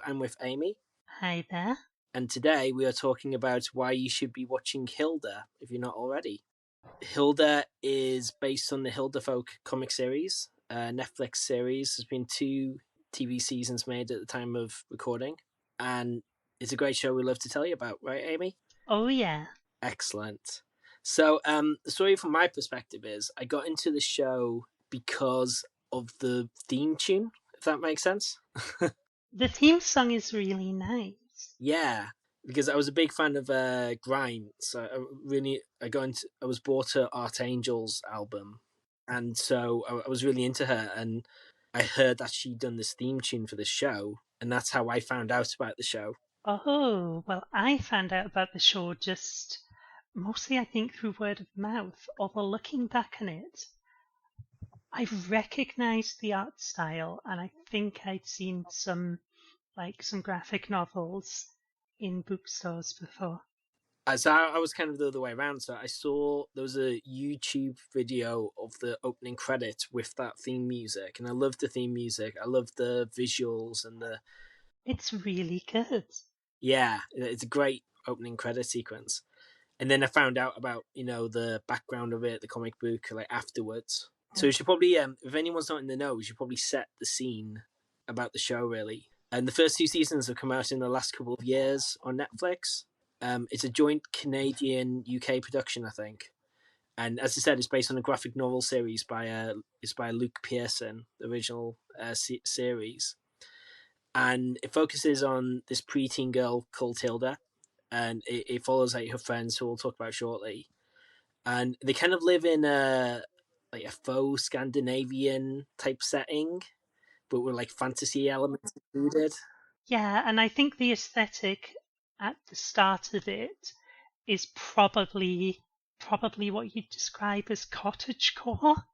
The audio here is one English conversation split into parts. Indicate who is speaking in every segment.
Speaker 1: I'm with Amy,
Speaker 2: Hi there.
Speaker 1: and today we are talking about why you should be watching Hilda if you're not already. Hilda is based on the Hilda Folk comic series, Netflix series. There's been 2 TV seasons made at the time of recording, and it's a great show we love to tell you about, right, Amy?
Speaker 2: Oh, yeah.
Speaker 1: Excellent. So, the story from my perspective is I got into the show because of the theme tune, if that makes sense.
Speaker 2: The theme song is really nice.
Speaker 1: Yeah, because I was a big fan of grime. So I was bought her Art Angels album, and so I was really into her. And I heard that she'd done this theme tune for the show, and that's how I found out about the show.
Speaker 2: Oh, well, I found out about the show just mostly, I think, through word of mouth. Although looking back on it, I've recognized the art style, and I think I'd seen some graphic novels in bookstores before.
Speaker 1: So I was kind of the other way around. So I saw there was a YouTube video of the opening credits with that theme music, and I loved the theme music. I loved the visuals and the
Speaker 2: It's really good.
Speaker 1: yeah, it's a great opening credit sequence. And then I found out about the background of it, the comic book, like afterwards. So you should probably, if anyone's not in the know, you should probably set the scene about the show really. And the first 2 seasons have come out in the last couple of years on Netflix. It's a joint Canadian UK production, I think. And as I said, it's based on a graphic novel series by Luke Pearson, the original series, and it focuses on this preteen girl called Hilda, and it follows like her friends who we'll talk about shortly, and they kind of live in a faux Scandinavian type setting, but with like fantasy elements included.
Speaker 2: Yeah, and I think the aesthetic at the start of it is probably what you'd describe as cottagecore,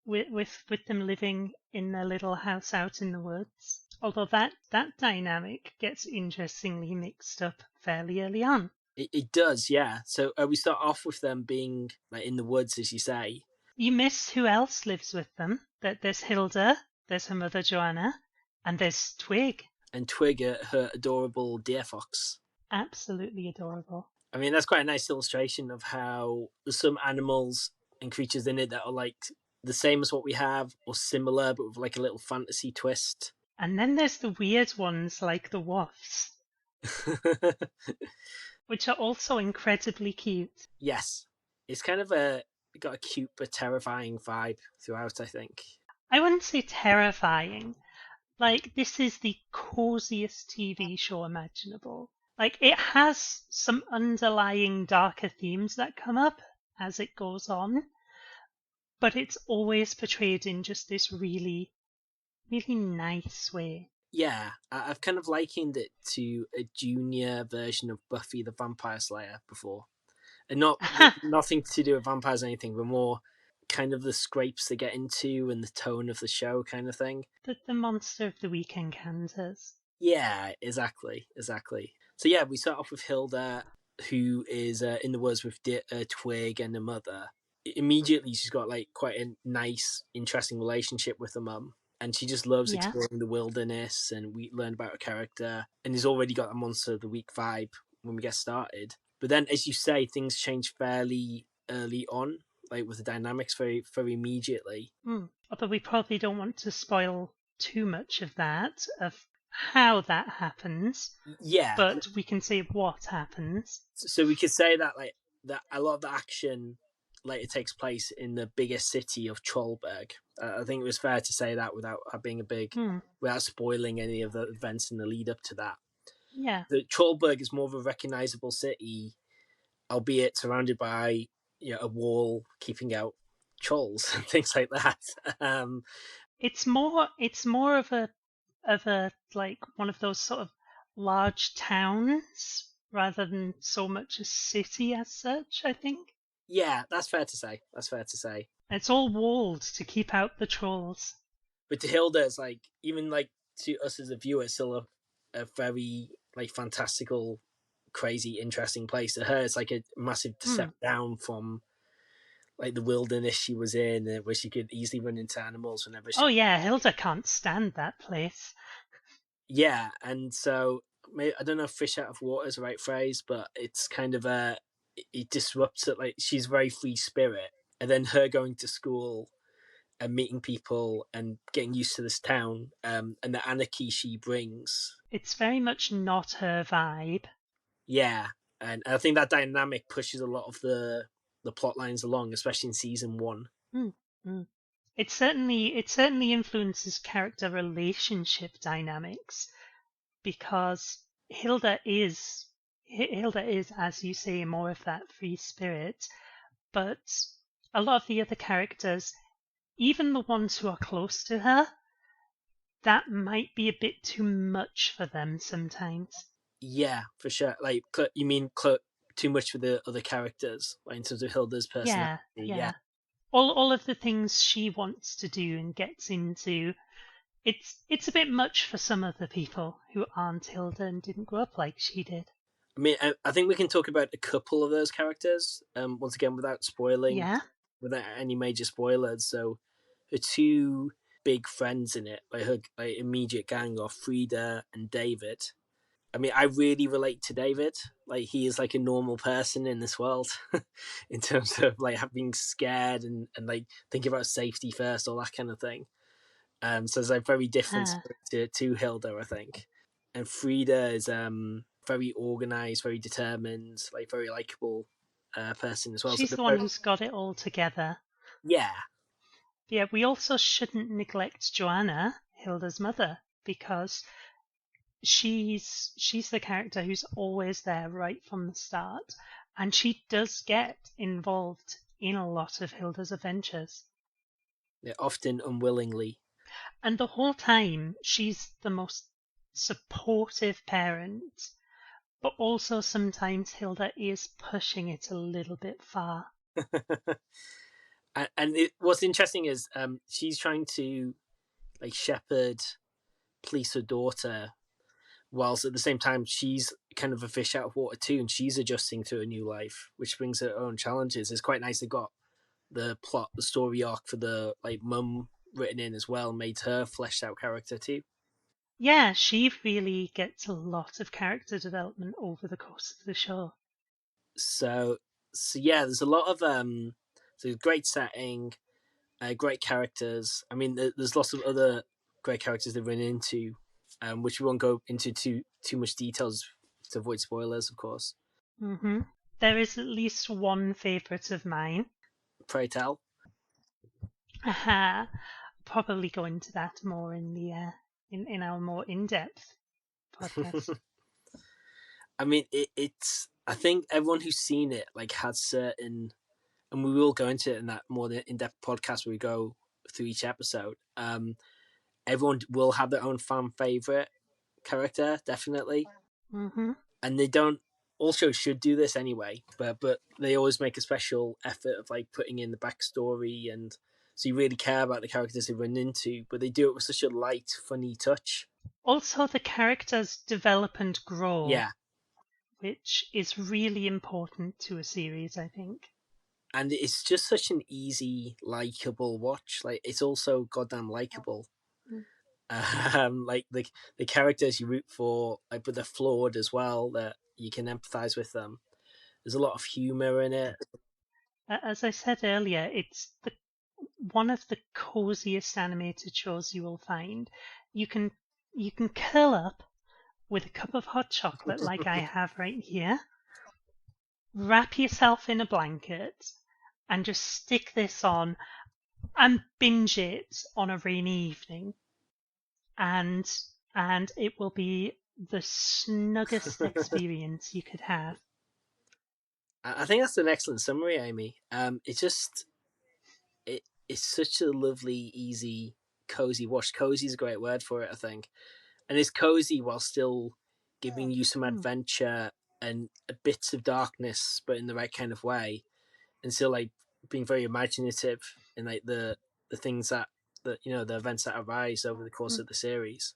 Speaker 2: with them living in their little house out in the woods. Although that dynamic gets interestingly mixed up fairly early on.
Speaker 1: It does, yeah. So we start off with them being like in the woods, as you say.
Speaker 2: You miss who else lives with them. That there's Hilda, there's her mother Joanna, and there's Twig.
Speaker 1: And Twig, her adorable deer fox.
Speaker 2: Absolutely adorable.
Speaker 1: I mean, that's quite a nice illustration of how there's some animals and creatures in it that are like the same as what we have or similar, but with like a little fantasy twist.
Speaker 2: And then there's the weird ones like the woofs, which are also incredibly cute.
Speaker 1: Yes, it's kind of got a cute but terrifying vibe throughout, I think.
Speaker 2: I wouldn't say terrifying. Like, this is the coziest TV show imaginable. Like, it has some underlying darker themes that come up as it goes on, but it's always portrayed in just this really, really nice way.
Speaker 1: Yeah, I've kind of likened it to a junior version of Buffy the Vampire Slayer before. And nothing to do with vampires or anything, but more kind of the scrapes they get into and the tone of the show kind of thing.
Speaker 2: The monster of the week encounters.
Speaker 1: Yeah, exactly. So yeah, we start off with Hilda, who is in the woods with Twig and her mother. Immediately, she's got like quite a nice, interesting relationship with her mum, and she just loves
Speaker 2: Yeah.
Speaker 1: exploring the wilderness. And we learn about her character, and he's already got a monster of the week vibe when we get started. But then, as you say, things change fairly early on, like with the dynamics very, very immediately.
Speaker 2: Although we probably don't want to spoil too much of that, of how that happens.
Speaker 1: Yeah,
Speaker 2: But we can say what happens.
Speaker 1: so we could say that like that a lot of the action later takes place in the biggest city of Trollberg. I think it was fair to say that without being without spoiling any of the events in the lead up to that.
Speaker 2: Yeah.
Speaker 1: The Trollberg is more of a recognizable city, albeit surrounded by a wall keeping out trolls and things like that.
Speaker 2: It's more of a like one of those sort of large towns rather than so much a city as such, I think.
Speaker 1: Yeah, that's fair to say.
Speaker 2: It's all walled to keep out the trolls.
Speaker 1: But to Hilda, it's like even like to us as a viewer, it's still a very like fantastical, crazy, interesting place. To her, it's like a massive step down from like the wilderness she was in, where she could easily run into animals whenever she.
Speaker 2: Oh yeah, Hilda can't stand that place.
Speaker 1: Yeah, and so I don't know if fish out of water is the right phrase, but it's kind of it disrupts it. Like she's very free spirit, and then her going to school and meeting people and getting used to this town, and the anarchy she brings.
Speaker 2: It's very much not her vibe.
Speaker 1: Yeah, and I think that dynamic pushes a lot of the plot lines along, especially in season one.
Speaker 2: Mm, mm. It certainly influences character relationship dynamics because Hilda is, as you say, more of that free spirit, but a lot of the other characters, even the ones who are close to her, that might be a bit too much for them sometimes.
Speaker 1: Yeah, for sure. Like you mean too much for the other characters, like in terms of Hilda's personality.
Speaker 2: Yeah,
Speaker 1: Yeah,
Speaker 2: yeah. All of the things she wants to do and gets into, it's a bit much for some other people who aren't Hilda and didn't grow up like she did.
Speaker 1: I mean, I think we can talk about a couple of those characters. Once again, without spoiling,
Speaker 2: Yeah.
Speaker 1: without any major spoilers. So, her two big friends in it, like her like immediate gang, are Frida and David. I mean, I really relate to David. Like, he is like a normal person in this world, in terms of like being scared and like thinking about safety first, all that kind of thing. So there's a very different
Speaker 2: Ah.
Speaker 1: spirit to Hilda, I think. And Frida is very organized, very determined, like very likable person as well. So
Speaker 2: She's the one who's got it all together.
Speaker 1: yeah,
Speaker 2: Yeah, we also shouldn't neglect Joanna, Hilda's mother, because she's the character who's always there right from the start, and she does get involved in a lot of Hilda's adventures.
Speaker 1: yeah, often unwillingly.
Speaker 2: And the whole time, she's the most supportive parent, but also sometimes Hilda is pushing it a little bit far.
Speaker 1: What's interesting is she's trying to like shepherd police her daughter, whilst at the same time she's kind of a fish out of water too, and she's adjusting to a new life, which brings her own challenges. It's quite nice they got the plot, the story arc for the like mum written in as well, made her fleshed out character too.
Speaker 2: Yeah, she really gets a lot of character development over the course of the show.
Speaker 1: So so yeah, there's a lot of so great setting, great characters. I mean, there's lots of other great characters they run into, which we won't go into too much details to avoid spoilers, of course.
Speaker 2: hmm There is at least one favourite of mine.
Speaker 1: Pray tell.
Speaker 2: Aha. Probably go into that more in the in our more in-depth podcast.
Speaker 1: I mean, it's. I think everyone who's seen it like has certain, and we will go into it in that more in-depth podcast where we go through each episode. Everyone will have their own fan favorite character, definitely,
Speaker 2: hmm
Speaker 1: and they don't. All shows should do this anyway, but they always make a special effort of like putting in the backstory, and so you really care about the characters they run into, but they do it with such a light, funny touch.
Speaker 2: Also, the characters develop and grow,
Speaker 1: Yeah,
Speaker 2: which is really important to a series, I think.
Speaker 1: and it's just such an easy, likable watch. Like it's also goddamn likable. Like the characters you root for, like but they're flawed as well. That you can empathize with them. There's a lot of humor in it.
Speaker 2: As I said earlier, it's one of the coziest animated shows you will find. You can you can curl up with a cup of hot chocolate like I have right here, wrap yourself in a blanket, and just stick this on and binge it on a rainy evening, and it will be the snuggest experience you could have.
Speaker 1: I think that's an excellent summary, Amy. It's just it's such a lovely, easy, cozy watch. Cozy is a great word for it, I think, and it's cozy while still giving you some
Speaker 2: Hmm.
Speaker 1: adventure and bits of darkness, but in the right kind of way, and still like being very imaginative in like the things that the events that arise over the course
Speaker 2: Hmm.
Speaker 1: of the series.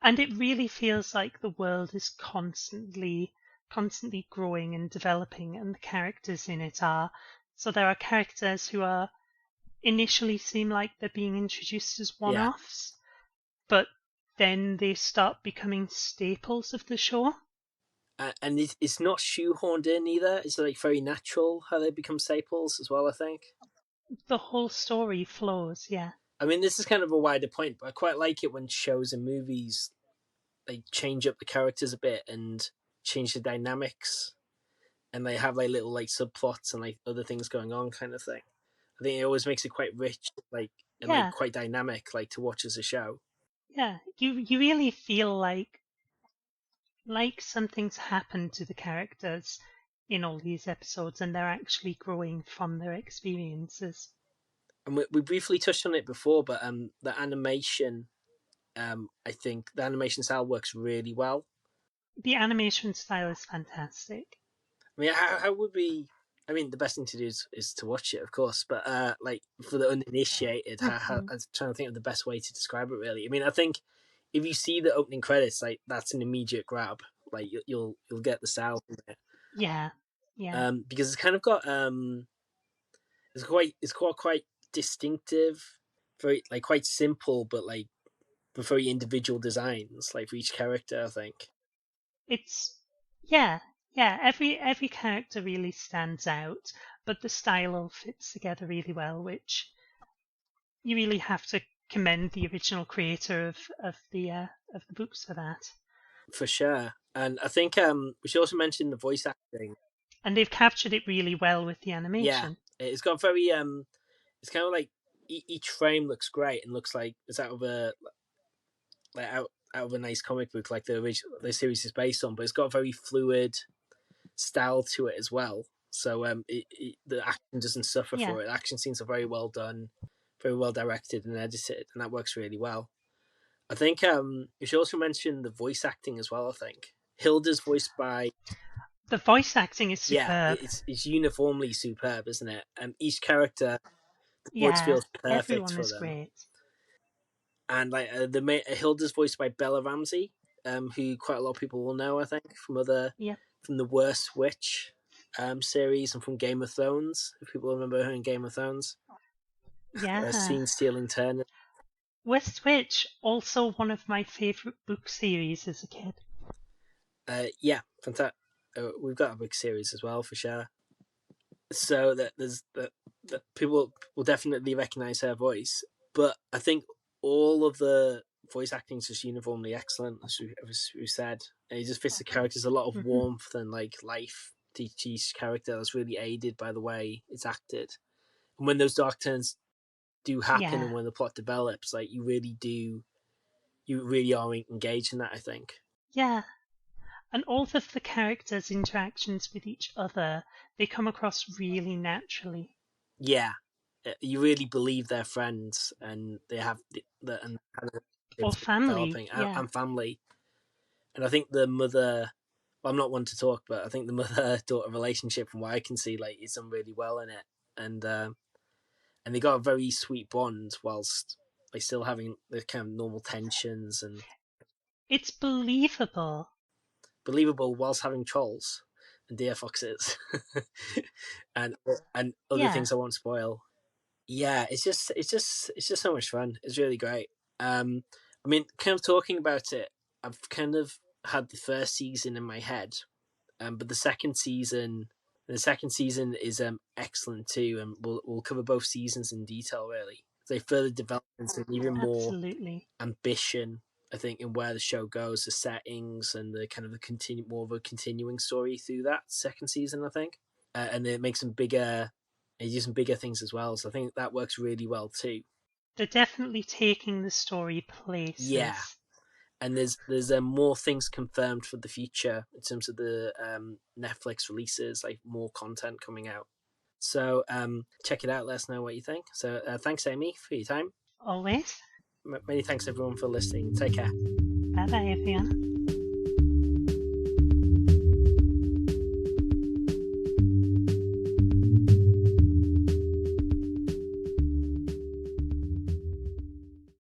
Speaker 2: And it really feels like the world is constantly growing and developing, and the characters in it are. So there are characters who are initially seem like they're being introduced as
Speaker 1: Yeah,
Speaker 2: one-offs, but then they start becoming staples of the show.
Speaker 1: And it's not shoehorned in either. It's like very natural how they become staples as well, I think.
Speaker 2: The whole story flows, yeah.
Speaker 1: I mean, this is kind of a wider point, but I quite like it when shows and movies they change up the characters a bit and change the dynamics, and they have like little like subplots and like other things going on, kind of thing. I think it always makes it quite rich, like and like
Speaker 2: Yeah,
Speaker 1: quite dynamic, like to watch as a show.
Speaker 2: yeah. You really feel like something's happened to the characters in all these episodes and they're actually growing from their experiences.
Speaker 1: And we briefly touched on it before, but the animation, I think the animation style works really well.
Speaker 2: The animation style is fantastic.
Speaker 1: I mean, how would we? I mean, the best thing to do is to watch it, of course. But like for the uninitiated,
Speaker 2: Hmm.
Speaker 1: I'm trying to think of the best way to describe it. Really, I mean, I think if you see the opening credits, like that's an immediate grab. Like you'll get the style from it,
Speaker 2: Yeah, yeah.
Speaker 1: because it's kind of got it's quite distinctive, very like quite simple, but like but very individual designs, like for each character. I think
Speaker 2: It's yeah, yeah. Every character really stands out, but the style all fits together really well, which you really have to commend the original creator of the books for that.
Speaker 1: for sure. And I think we should also mention the voice acting.
Speaker 2: And they've captured it really well with the
Speaker 1: Yeah,
Speaker 2: animation.
Speaker 1: it's got very it's kind of like each frame looks great and looks like it's out of a like out of a nice comic book like the original the series is based on, but it's got a very fluid style to it as well. So the action doesn't suffer
Speaker 2: Yeah,
Speaker 1: for it. The action scenes are very well done, very well directed and edited, and that works really well. I think you should also mention the voice acting as well. I think Hilda's voiced by
Speaker 2: the voice acting is
Speaker 1: yeah,
Speaker 2: superb.
Speaker 1: it's uniformly superb, isn't it? Each character, the voice
Speaker 2: Yeah,
Speaker 1: feels perfect
Speaker 2: everyone
Speaker 1: for
Speaker 2: is
Speaker 1: them.
Speaker 2: great.
Speaker 1: And like Hilda's voiced by Bella Ramsey, who quite a lot of people will know, I think,
Speaker 2: Yep.
Speaker 1: from the Worst Witch series and from Game of Thrones. If people remember her in Game of Thrones,
Speaker 2: Yeah.
Speaker 1: Scene Stealing Turner.
Speaker 2: West Witch, also one of my favourite book series as a kid.
Speaker 1: Yeah, fantastic. We've got a big series as well for sure. So that there's that people will definitely recognize her voice, but I think all of the voice acting is just uniformly excellent, as we said. And it just fits the characters a lot of
Speaker 2: Hmm.
Speaker 1: warmth and like life to each character. That's really aided by the way it's acted. And when those dark turns do happen,
Speaker 2: Yeah,
Speaker 1: and when the plot develops, like you really are engaged in that. I think.
Speaker 2: yeah. And all of the characters' interactions with each other, they come across really naturally.
Speaker 1: Yeah, you really believe they're friends, and they have and kind of
Speaker 2: Or
Speaker 1: it's
Speaker 2: family,
Speaker 1: developing
Speaker 2: yeah.
Speaker 1: and family. And I think the mother, well, I'm not one to talk, but I think the mother daughter relationship, from what I can see, like is done really well in it, and they got a very sweet bond whilst like still having the kind of normal tensions and
Speaker 2: It's believable.
Speaker 1: believable whilst having trolls and deer foxes and and other
Speaker 2: Yeah.
Speaker 1: things I won't spoil. Yeah, it's just so much fun. It's really great. I mean, kind of talking about it, I've kind of had the first season in my head, but the second season is excellent too, and we'll cover both seasons in detail. Really, they further developments and even more
Speaker 2: Absolutely.
Speaker 1: ambition. I think in where the show goes, the settings, and the kind of the continue more of a continuing story through that second season. I think, and it makes them bigger. And use some bigger things as well. So I think that works really well too.
Speaker 2: They're definitely taking the story
Speaker 1: Yeah,
Speaker 2: places.
Speaker 1: and there's more things confirmed for the future in terms of the Netflix releases, like more content coming out. So check it out. Let us know what you think. So thanks, Amy, for your time.
Speaker 2: Always.
Speaker 1: Many thanks everyone for listening. Take care.
Speaker 2: Bye bye, everyone.